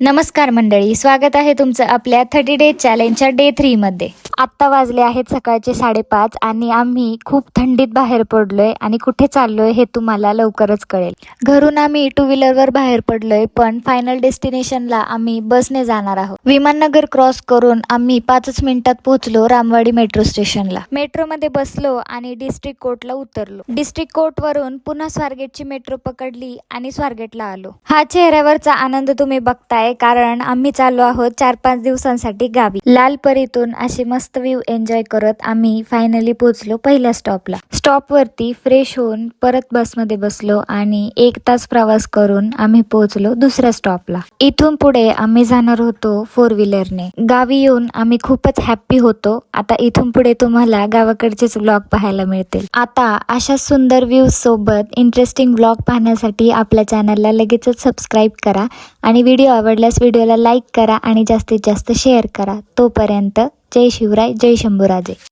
नमस्कार मंडळी, स्वागत आहे तुमचं आपल्या 30 डेज चॅलेंजच्या डे 3 मध्ये। आत्ता वाजले आहेत सकाळचे 5:30 आणि आम्ही खूप थंडीत बाहेर पडलोय आणि कुठे चाललोय हे तुम्हाला लवकरच कळेल। घरून आम्ही 2 व्हीलरवर बाहेर पडलोय, पण फायनल डेस्टिनेशनला आम्ही बसने जाणार आहोत। विमाननगर क्रॉस करून आम्ही 5 मिनिटात पोहोचलो रामवाडी मेट्रो स्टेशनला। मेट्रोमध्ये बसलो आणि डिस्ट्रिक्ट कोर्टला उतरलो। डिस्ट्रिक्ट कोर्टवरून पुन्हा स्वारगेटची मेट्रो पकडली आणि स्वारगेटला आलो। हा चेहऱ्यावरचा आनंद तुम्ही बघताय, कारण आम्ही चाललो आहोत 4-5 दिवसांसाठी गावी। लालपरीतून अशी मस्त व्ह्यू एन्जॉय करत आम्ही फायनली पोहोचलो पहिल्या स्टॉपला। स्टॉपवरती फ्रेश होऊन परत बसमध्ये बसलो आणि 1 तास प्रवास करून आम्ही पोहोचलो दुसऱ्या स्टॉपला। इथून पुढे आम्ही जाणार होतो 4 व्हीलरने। गावी येऊन आम्ही खूपच हॅप्पी होतो। आता इथून पुढे तुम्हाला गावाकडचेच व्लॉग पाहायला मिळतील। आता अशा सुंदर व्ह्यूज सोबत इंटरेस्टिंग व्लॉग पाहण्यासाठी आपल्या चॅनलला लगेचच सबस्क्राईब करा आणि व्हिडिओ आवडल्यास व्हिडिओला लाईक करा आणि जास्तीत जास्त शेअर करा। तोपर्यंत जय शिवराय, जय शंभूराजे।